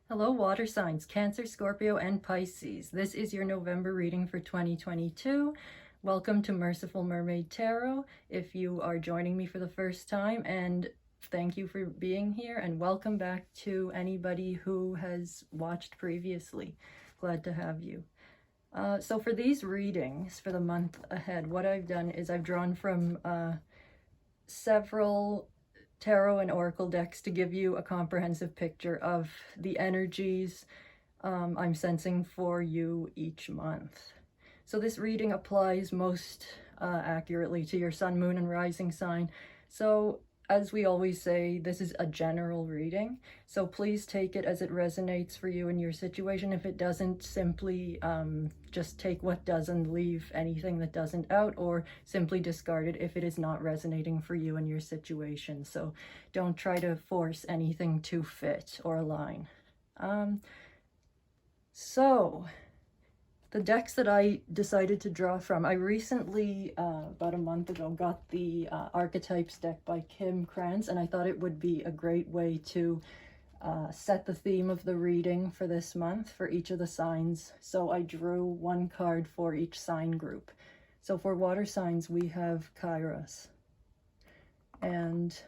Hello, water signs, Cancer, Scorpio, and Pisces. This is your November reading for 2022. Welcome to Merciful Mermaid Tarot. If you are joining me for the first time, and thank you for being here, and welcome back to anybody who has watched previously. Glad to have you. So for these readings for the month ahead, what I've done is I've drawn from several tarot and oracle decks to give you a comprehensive picture of the energies I'm sensing for you each month. So this reading applies most accurately to your sun, moon, and rising sign. So as we always say, this is a general reading, so please take it as it resonates for you in your situation. If it doesn't, simply just take what does and leave anything that doesn't out, or simply discard it if it is not resonating for you in your situation. So don't try to force anything to fit or align. So the decks that I decided to draw from, I recently, about a month ago, got the Archetypes deck by Kim Krantz, and I thought it would be a great way to set the theme of the reading for this month for each of the signs. So I drew one card for each sign group. So for water signs, we have Kairos. And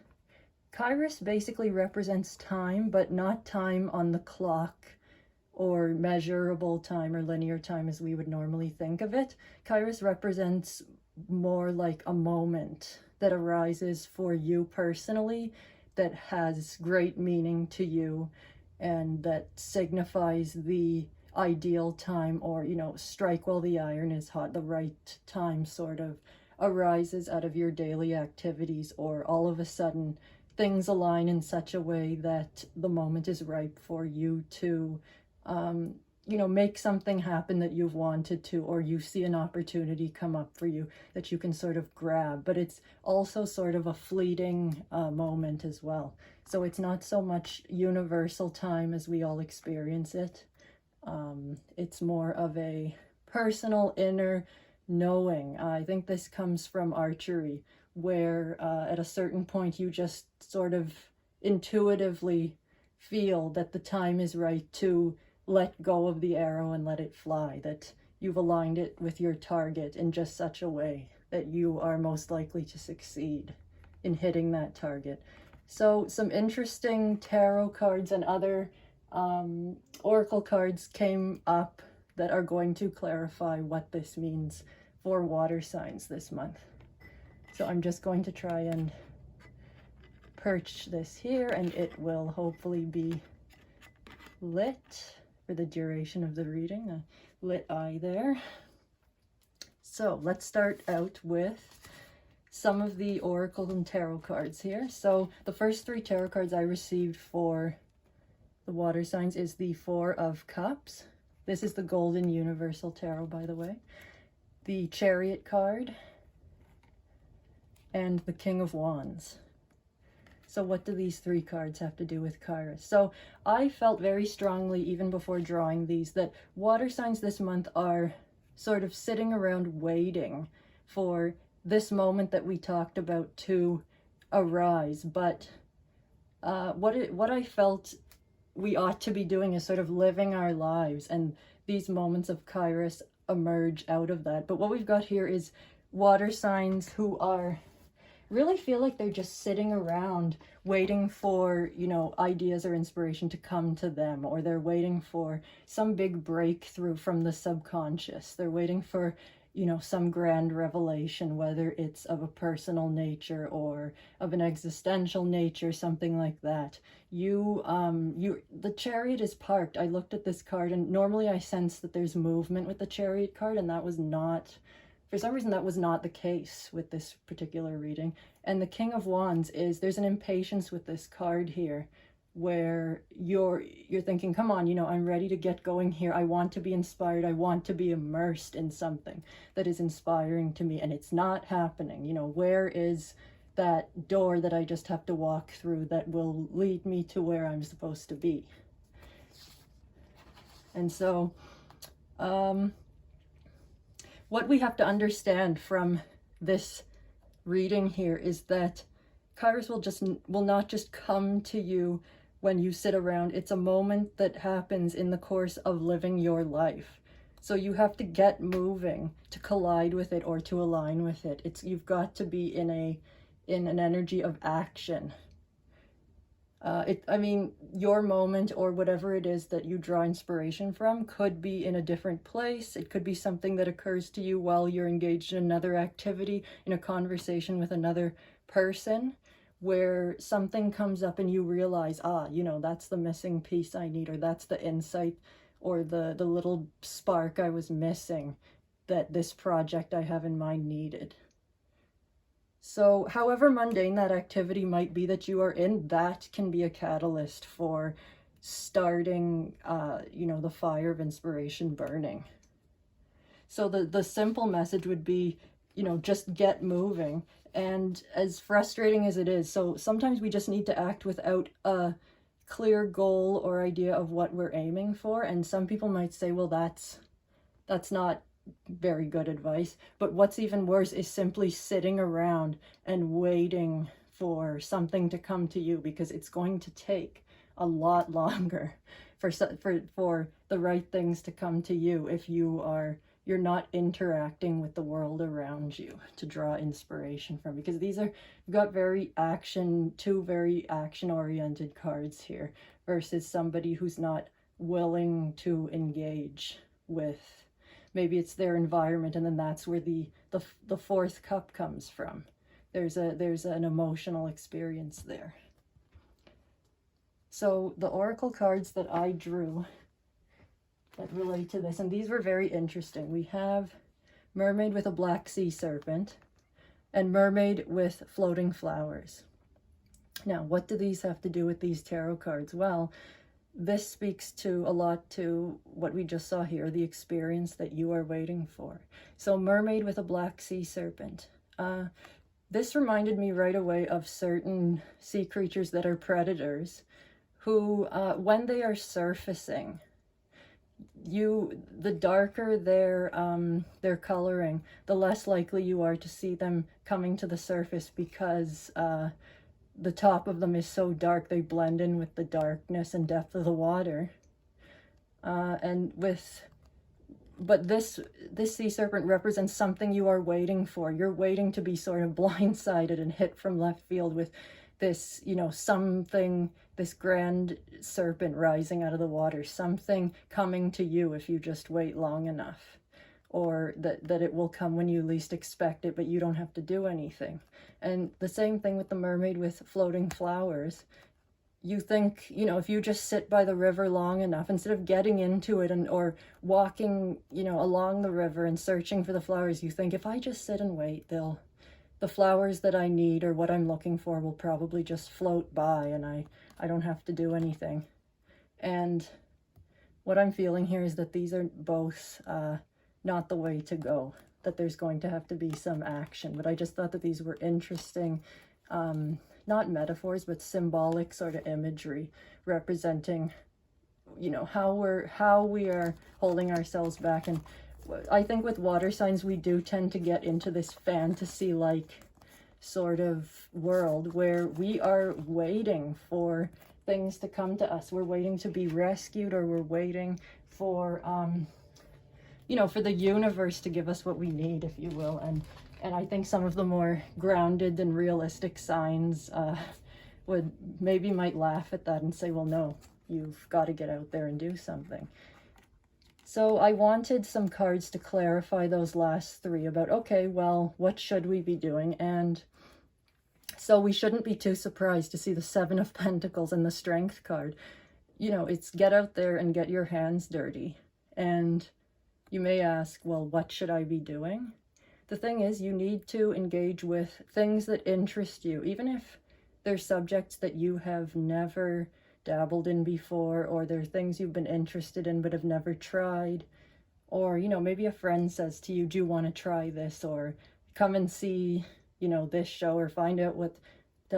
Kairos basically represents time, but not time on the clock or measurable time or linear time as we would normally think of it. Kairos represents more like a moment that arises for you personally, that has great meaning to you, and that signifies the ideal time, or, you know, strike while the iron is hot, the right time sort of arises out of your daily activities, or all of a sudden things align in such a way that the moment is ripe for you to you know, make something happen that you've wanted to, or you see an opportunity come up for you that you can sort of grab. But it's also sort of a fleeting moment as well. So it's not so much universal time as we all experience it. It's more of a personal inner knowing. I think this comes from archery, where at a certain point you just sort of intuitively feel that the time is right to let go of the arrow and let it fly, that you've aligned it with your target in just such a way that you are most likely to succeed in hitting that target. So some interesting tarot cards and other oracle cards came up that are going to clarify what this means for water signs this month. So I'm just going to try and perch this here, and it will hopefully be lit for the duration of the reading, a lit eye there. So let's start out with some of the oracle and tarot cards here. So the first three tarot cards I received for the water signs is the Four of Cups. This is the Golden Universal Tarot, by the way. The Chariot card and the King of Wands. So what do these three cards have to do with Kairos? So I felt very strongly, even before drawing these, that water signs this month are sort of sitting around waiting for this moment that we talked about to arise. But what I felt we ought to be doing is sort of living our lives, and these moments of Kairos emerge out of that. But what we've got here is water signs who are really feel like they're just sitting around waiting for, you know, ideas or inspiration to come to them, or they're waiting for some big breakthrough from the subconscious. They're waiting for, you know, some grand revelation, whether it's of a personal nature or of an existential nature, something like that. The Chariot is parked. I looked at this card, and normally I sense that there's movement with the Chariot card, and that was not, for some reason, that was not the case with this particular reading. And the King of Wands is, there's an impatience with this card here, where you're thinking, come on, you know, I'm ready to get going here. I want to be inspired. I want to be immersed in something that is inspiring to me, and it's not happening. You know, where is that door that I just have to walk through that will lead me to where I'm supposed to be? And so, what we have to understand from this reading here is that Kairos will not just come to you when you sit around. It's a moment that happens in the course of living your life. So you have to get moving to collide with it or to align with it. You've got to be in an energy of action. I mean, your moment or whatever it is that you draw inspiration from could be in a different place. It could be something that occurs to you while you're engaged in another activity, in a conversation with another person, where something comes up and you realize, that's the missing piece I need, or that's the insight or the little spark I was missing that this project I have in mind needed. So however mundane that activity might be that you are in, that can be a catalyst for starting, the fire of inspiration burning. So the simple message would be, just get moving. And as frustrating as it is, so sometimes we just need to act without a clear goal or idea of what we're aiming for. And some people might say, well, that's not very good advice. But what's even worse is simply sitting around and waiting for something to come to you, because it's going to take a lot longer for the right things to come to you if you're not interacting with the world around you to draw inspiration from, because we've got two very action oriented cards here versus somebody who's not willing to engage with, maybe it's their environment, and then that's where the fourth cup comes from. There's an emotional experience there. So the oracle cards that I drew that relate to this, and these were very interesting. We have Mermaid with a black sea serpent and Mermaid with floating flowers. Now, what do these have to do with these tarot cards? Well, this speaks a lot to what we just saw here, the experience that you are waiting for. So Mermaid with a black sea serpent. This reminded me right away of certain sea creatures that are predators who, when they are surfacing, the darker their coloring, the less likely you are to see them coming to the surface, because the top of them is so dark they blend in with the darkness and depth of the water. But this sea serpent represents something you are waiting for. You're waiting to be sort of blindsided and hit from left field with this, this grand serpent rising out of the water, something coming to you if you just wait long enough, or that it will come when you least expect it, but you don't have to do anything. And the same thing with the mermaid with floating flowers. You think, if you just sit by the river long enough, instead of getting into it or walking, along the river and searching for the flowers, you think, if I just sit and wait, the flowers that I need or what I'm looking for will probably just float by, and I don't have to do anything. And what I'm feeling here is that these are both not the way to go, that there's going to have to be some action. But I just thought that these were interesting, not metaphors, but symbolic sort of imagery representing, how we are holding ourselves back. And I think with water signs, we do tend to get into this fantasy-like sort of world where we are waiting for things to come to us. We're waiting to be rescued, or we're waiting for, for the universe to give us what we need, if you will. And I think some of the more grounded and realistic signs might laugh at that and say, well, no, you've got to get out there and do something. So I wanted some cards to clarify those last three about, okay, well, what should we be doing? And so we shouldn't be too surprised to see the Seven of Pentacles and the Strength card. It's get out there and get your hands dirty. And you may ask, well, what should I be doing? The thing is, you need to engage with things that interest you, even if they're subjects that you have never dabbled in before, or they're things you've been interested in but have never tried. Or, maybe a friend says to you, do you want to try this? Or come and see, this show, or find out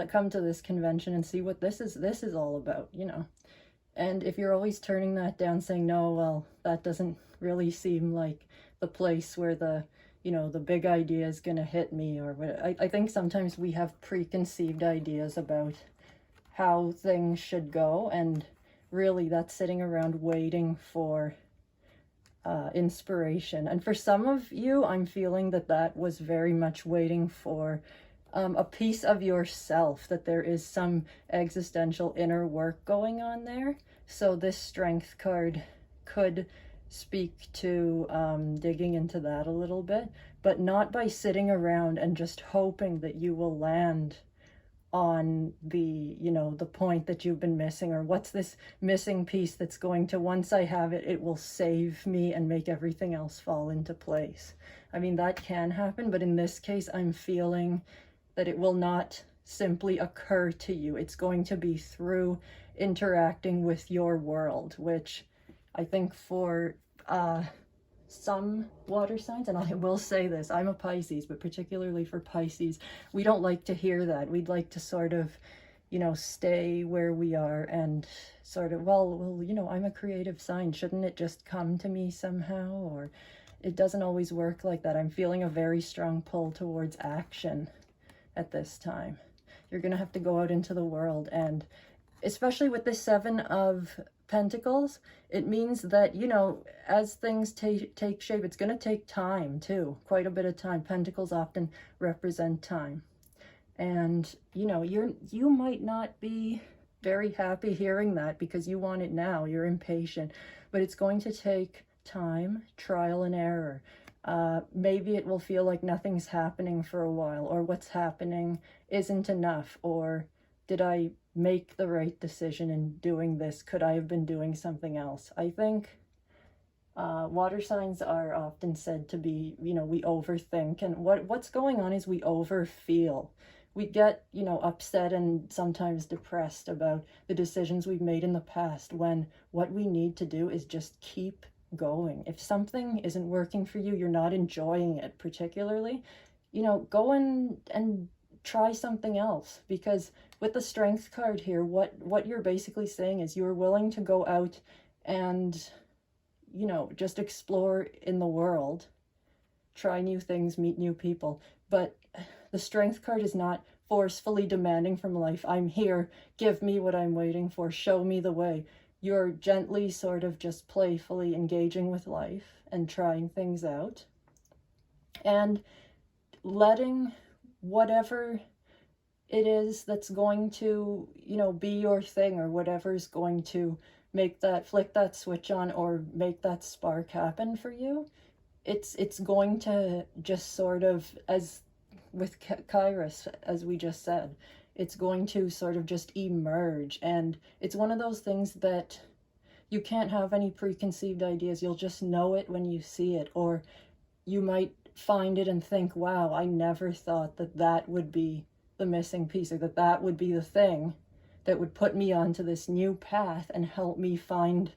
come to this convention and see what this is all about, And if you're always turning that down, saying, no, well, that doesn't really seem like the place where the big idea is going to hit me, or what, I think sometimes we have preconceived ideas about how things should go, and really that's sitting around waiting for inspiration. And for some of you, I'm feeling that that was very much waiting for a piece of yourself, that there is some existential inner work going on there. So this Strength card could speak to digging into that a little bit, but not by sitting around and just hoping that you will land on the, you know, the point that you've been missing, or what's this missing piece that's going to, once I have it, it will save me and make everything else fall into place. I mean, that can happen, but in this case, I'm feeling that it will not simply occur to you. It's going to be through interacting with your world, which I think for some water signs, and I will say this, I'm a Pisces, but particularly for Pisces, we don't like to hear that. We'd like to sort of, you know, stay where we are and sort of, well, you know, I'm a creative sign. Shouldn't it just come to me somehow? Or it doesn't always work like that. I'm feeling a very strong pull towards action at this time. You're going to have to go out into the world, and especially with the Seven of Pentacles, it means that, you know, as things take shape, it's going to take time too, quite a bit of time. Pentacles often represent time, and you know, you might not be very happy hearing that because you want it now, you're impatient, but it's going to take time, trial and error. Maybe it will feel like nothing's happening for a while, or what's happening isn't enough, or did I make the right decision in doing this? Could I have been doing something else? I think water signs are often said to be, you know, we overthink, and what's going on is we overfeel. We get, you know, upset and sometimes depressed about the decisions we've made in the past, when what we need to do is just keep going. If something isn't working for you, you're not enjoying it particularly, you know, go and try something else. Because with the Strength card here, what you're basically saying is you're willing to go out and, you know, just explore in the world, try new things, meet new people. But the Strength card is not forcefully demanding from life, I'm here, give me what I'm waiting for, show me the way. You're gently sort of just playfully engaging with life and trying things out, and letting whatever it is that's going to, you know, be your thing, or whatever's going to make that, flick that switch on, or make that spark happen for you. It's going to just sort of, as with Kairos, as we just said, it's going to sort of just emerge. And it's one of those things that you can't have any preconceived ideas. You'll just know it when you see it. Or you might find it and think, wow, I never thought that that would be the missing piece, or that that would be the thing that would put me onto this new path and help me find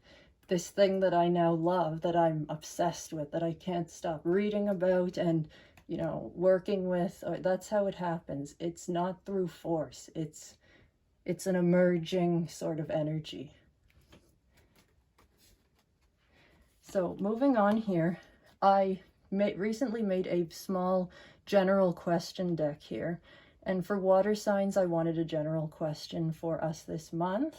this thing that I now love, that I'm obsessed with, that I can't stop reading about and, you know, working with. That's how it happens. It's not through force. It's an emerging sort of energy. So moving on here, I recently made a small general question deck here. And for water signs, I wanted a general question for us this month.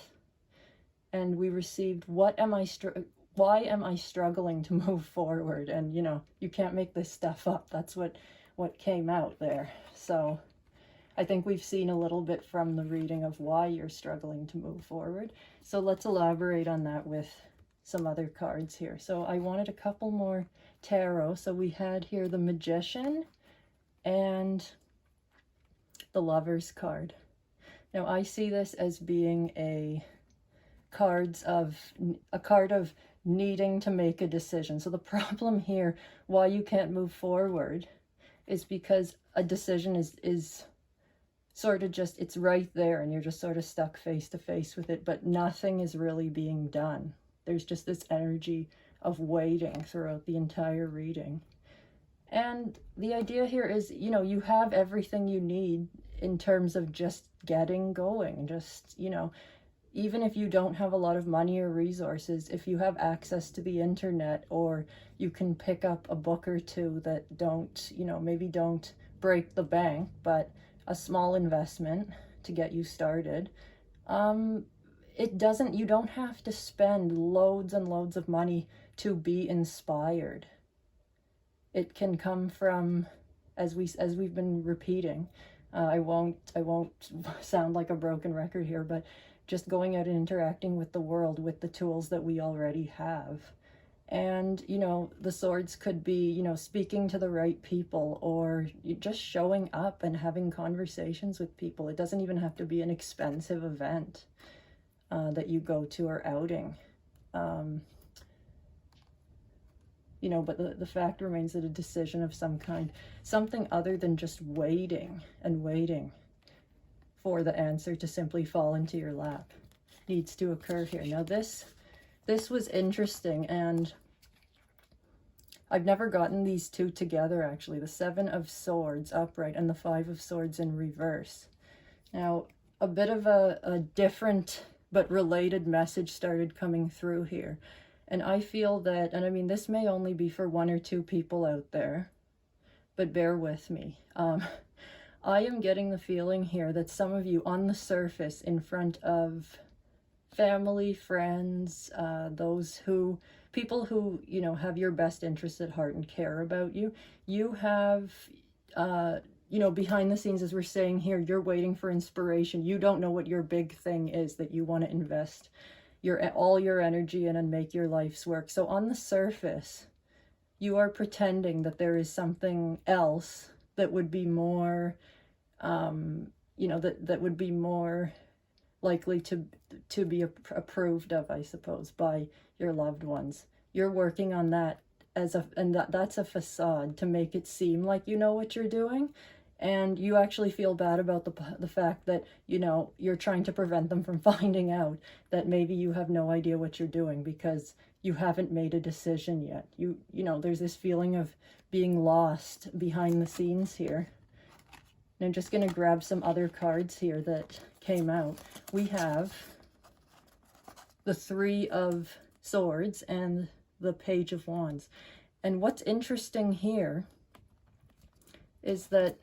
And we received, why am I struggling to move forward? And, you know, you can't make this stuff up. That's what came out there. So I think we've seen a little bit from the reading of why you're struggling to move forward. So let's elaborate on that with some other cards here. So I wanted a couple more tarot. So we had here the Magician and the Lover's card. Now I see this as being a card of needing to make a decision. So the problem here, why you can't move forward, is because a decision is sort of just, it's right there and you're just sort of stuck face to face with it, but nothing is really being done. There's just this energy of waiting throughout the entire reading. And the idea here is, you know, you have everything you need in terms of just getting going. Just, you know, even if you don't have a lot of money or resources, if you have access to the internet, or you can pick up a book or two that don't, you know, maybe don't break the bank, but a small investment to get you started, It doesn't, you don't have to spend loads and loads of money to be inspired. It can come from, as we've been repeating, I won't sound like a broken record here, but just going out and interacting with the world with the tools that we already have. And, you know, the swords could be, you know, speaking to the right people, or just showing up and having conversations with people. It doesn't even have to be an expensive event that you go to, or outing. You know, but the fact remains that a decision of some kind, something other than just waiting and waiting for the answer to simply fall into your lap, needs to occur here. Now this was interesting, and I've never gotten these two together actually, the Seven of Swords upright and the Five of Swords in reverse. Now a bit of a different but related message started coming through here. And I feel that, and I mean, this may only be for one or two people out there, but bear with me. I am getting the feeling here that some of you on the surface, in front of family, friends, people who, you know, have your best interest at heart and care about you, you have, you know, behind the scenes, as we're saying here, you're waiting for inspiration. You don't know what your big thing is that you want to invest all your energy in and make your life's work. So on the surface, you are pretending that there is something else that would be more, you know, that would be more likely to be approved of, I suppose, by your loved ones. You're working on that and that's a facade to make it seem like you know what you're doing. And you actually feel bad about the fact that, you know, you're trying to prevent them from finding out that maybe you have no idea what you're doing because you haven't made a decision yet. You know, there's this feeling of being lost behind the scenes here. And I'm just going to grab some other cards here that came out. We have the Three of Swords and the Page of Wands. And what's interesting here is that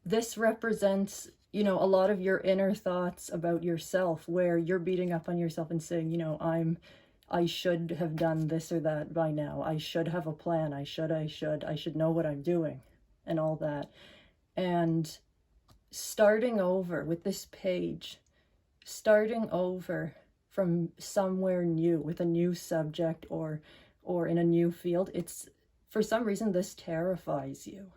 this represents, you know, a lot of your inner thoughts about yourself, where you're beating up on yourself and saying, you know, I should have done this or that by now. I should have a plan. I should know what I'm doing and all that. And starting over with this page, starting over from somewhere new with a new subject or in a new field, it's, for some reason, this terrifies you.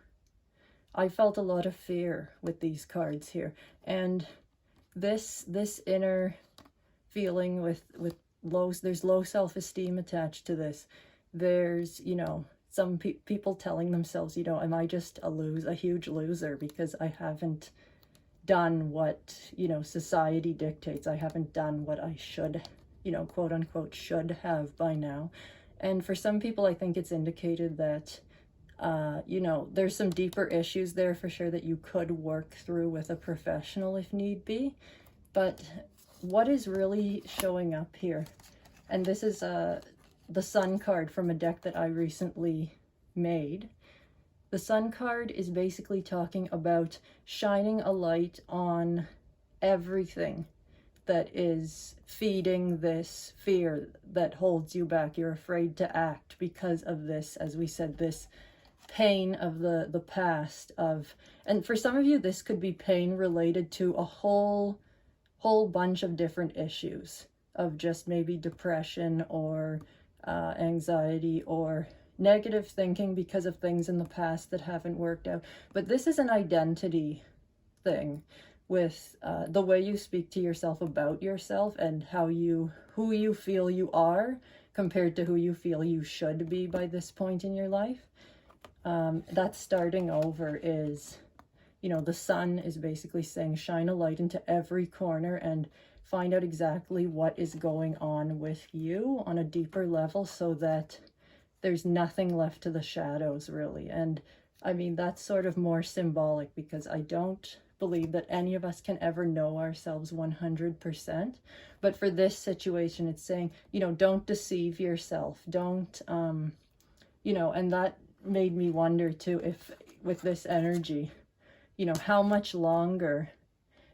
I felt a lot of fear with these cards here, and this inner feeling with there's low self-esteem attached to this. There's, you know, some people telling themselves, you know, am I just a huge loser because I haven't done what, you know, society dictates. I haven't done what I should, you know, quote unquote, should have by now. And for some people, I think it's indicated that you know, there's some deeper issues there for sure that you could work through with a professional if need be. But what is really showing up here, and this is the Sun card from a deck that I recently made. The Sun card is basically talking about shining a light on everything that is feeding this fear that holds you back. You're afraid to act because of this, as we said, this pain of the past of, and for some of you this could be pain related to a whole bunch of different issues of just maybe depression or anxiety or negative thinking because of things in the past that haven't worked out. But this is an identity thing with the way you speak to yourself about yourself and who you feel you are compared to who you feel you should be by this point in your life. That starting over is, you know, the Sun is basically saying shine a light into every corner and find out exactly what is going on with you on a deeper level so that there's nothing left to the shadows, really. And I mean, that's sort of more symbolic because I don't believe that any of us can ever know ourselves 100%. But for this situation, it's saying, you know, don't deceive yourself. Don't, you know, and that made me wonder too, if with this energy, you know, how much longer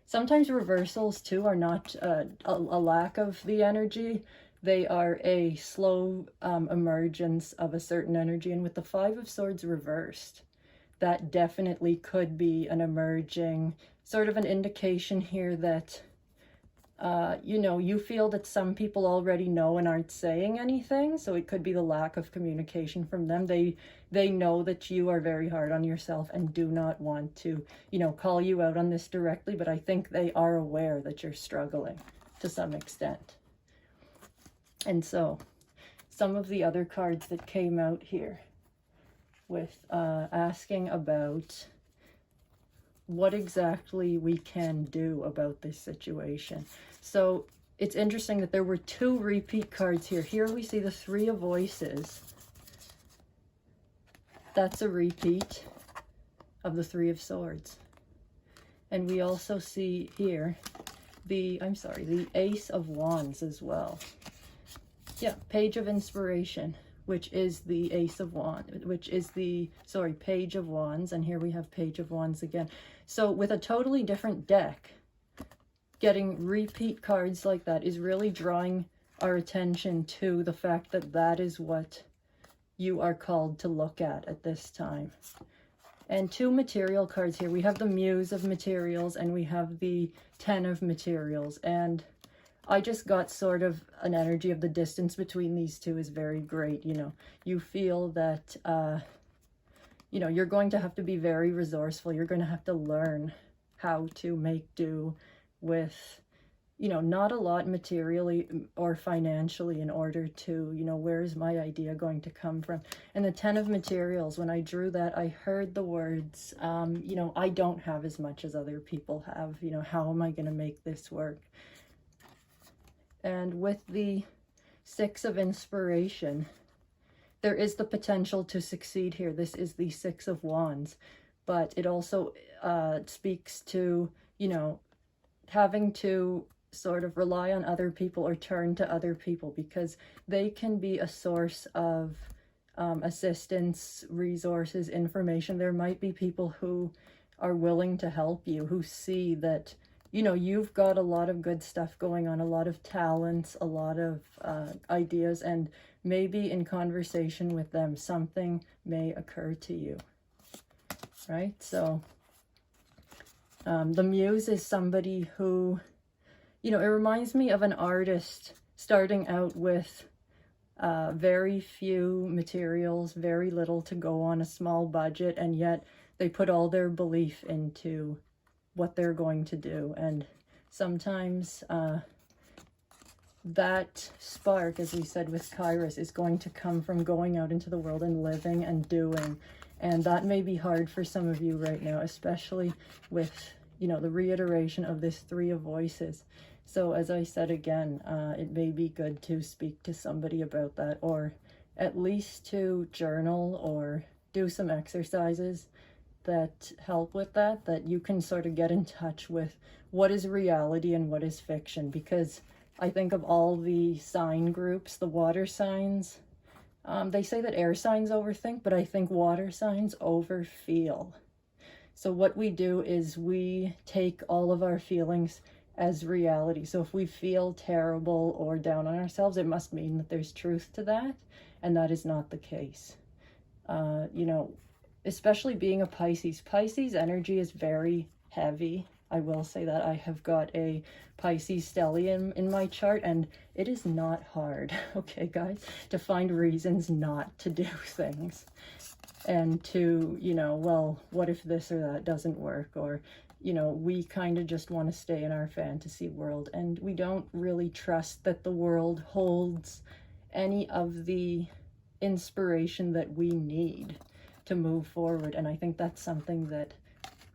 Sometimes reversals too are not a lack of the energy. They are a slow emergence of a certain energy. And with the Five of Swords reversed, that definitely could be an emerging, sort of an indication here that, you know, you feel that some people already know and aren't saying anything. So it could be the lack of communication from them. They know that you are very hard on yourself and do not want to, you know, call you out on this directly, but I think they are aware that you're struggling to some extent. And so some of the other cards that came out here with asking about what exactly we can do about this situation. So it's interesting that there were two repeat cards here. Here we see the Three of Voices. That's a repeat of the Three of Swords. And we also see here the Ace of Wands as well. Yeah, Page of Inspiration, which is the Ace of Wands, which is the, Page of Wands. And here we have Page of Wands again. So with a totally different deck, getting repeat cards like that is really drawing our attention to the fact that that is what you are called to look at this time. And two material cards here. We have the Muse of Materials and we have the Ten of Materials. And I just got sort of an energy of the distance between these two is very great. You know, you feel that, you know, you're going to have to be very resourceful. You're going to have to learn how to make do with, you know, not a lot materially or financially in order to, you know, where is my idea going to come from? And the Ten of Materials, when I drew that, I heard the words, you know, I don't have as much as other people have. You know, how am I going to make this work? And with the Six of Inspiration, there is the potential to succeed here. This is the Six of Wands, but it also speaks to, you know, having to sort of rely on other people or turn to other people because they can be a source of assistance, resources, information. There might be people who are willing to help you, who see that, you know, you've got a lot of good stuff going on, a lot of talents, a lot of ideas, and maybe in conversation with them, something may occur to you, right? So the Muse is somebody who, you know, it reminds me of an artist starting out with very few materials, very little to go on, a small budget, and yet they put all their belief into what they're going to do. And sometimes that spark, as we said with Kairos, is going to come from going out into the world and living and doing. And that may be hard for some of you right now, especially with, you know, the reiteration of this Three of Voices. So as I said again, it may be good to speak to somebody about that, or at least to journal or do some exercises that help with that, that you can sort of get in touch with what is reality and what is fiction. Because I think of all the sign groups, the water signs, they say that air signs overthink, but I think water signs overfeel. So what we do is we take all of our feelings as reality. So if we feel terrible or down on ourselves, it must mean that there's truth to that, and that is not the case. You know, especially being a Pisces. Pisces energy is very heavy. I will say that. I have got a Pisces stellium in my chart, and it is not hard, okay, guys, to find reasons not to do things. And to, you know, well, what if this or that doesn't work? Or, you know, we kind of just want to stay in our fantasy world, and we don't really trust that the world holds any of the inspiration that we need to move forward. And I think that's something that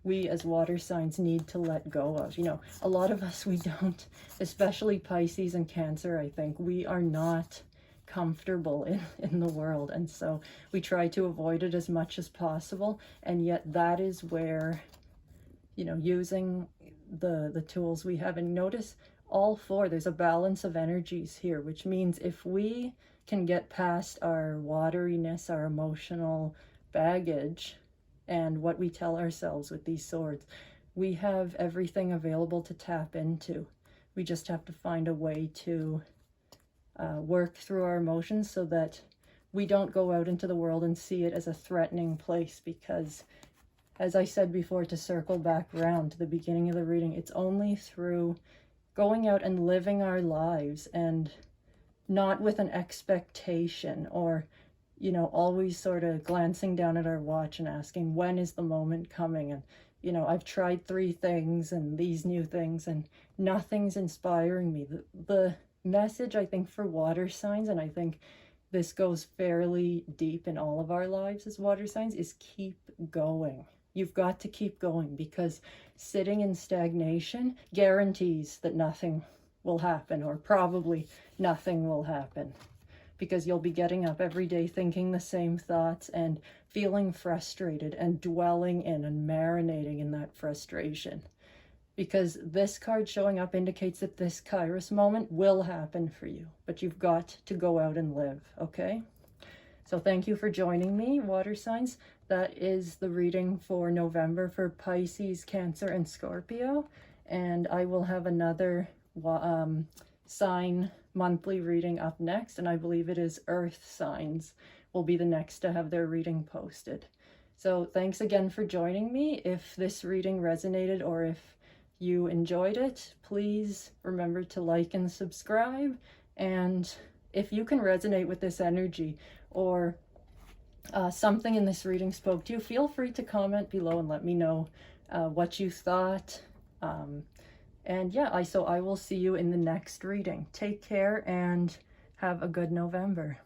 we as water signs need to let go of. You know, a lot of us, we don't, especially Pisces and Cancer, I think, we are not comfortable in the world. And so we try to avoid it as much as possible. And yet that is where, you know, using the tools we have, and notice all four, there's a balance of energies here, which means if we can get past our wateriness, our emotional baggage, and what we tell ourselves with these swords, we have everything available to tap into. We just have to find a way to work through our emotions so that we don't go out into the world and see it as a threatening place, because, as I said before, to circle back around to the beginning of the reading, it's only through going out and living our lives, and not with an expectation or, you know, always sort of glancing down at our watch and asking, when is the moment coming? And, you know, I've tried 3 things and these new things and nothing's inspiring me. The message, I think, for water signs, and I think this goes fairly deep in all of our lives as water signs, is keep going. You've got to keep going, because sitting in stagnation guarantees that nothing will happen, or probably nothing will happen, because you'll be getting up every day thinking the same thoughts and feeling frustrated and dwelling in and marinating in that frustration. Because this card showing up indicates that this Kairos moment will happen for you, but you've got to go out and live, okay? So thank you for joining me, water signs. That is the reading for November for Pisces, Cancer, and Scorpio. And I will have another sign monthly reading up next, and I believe it is Earth signs will be the next to have their reading posted. So thanks again for joining me. If this reading resonated, or if you enjoyed it, please remember to like and subscribe. And if you can resonate with this energy, or something in this reading spoke to you, feel free to comment below and let me know what you thought. And yeah, so I will see you in the next reading. Take care and have a good November.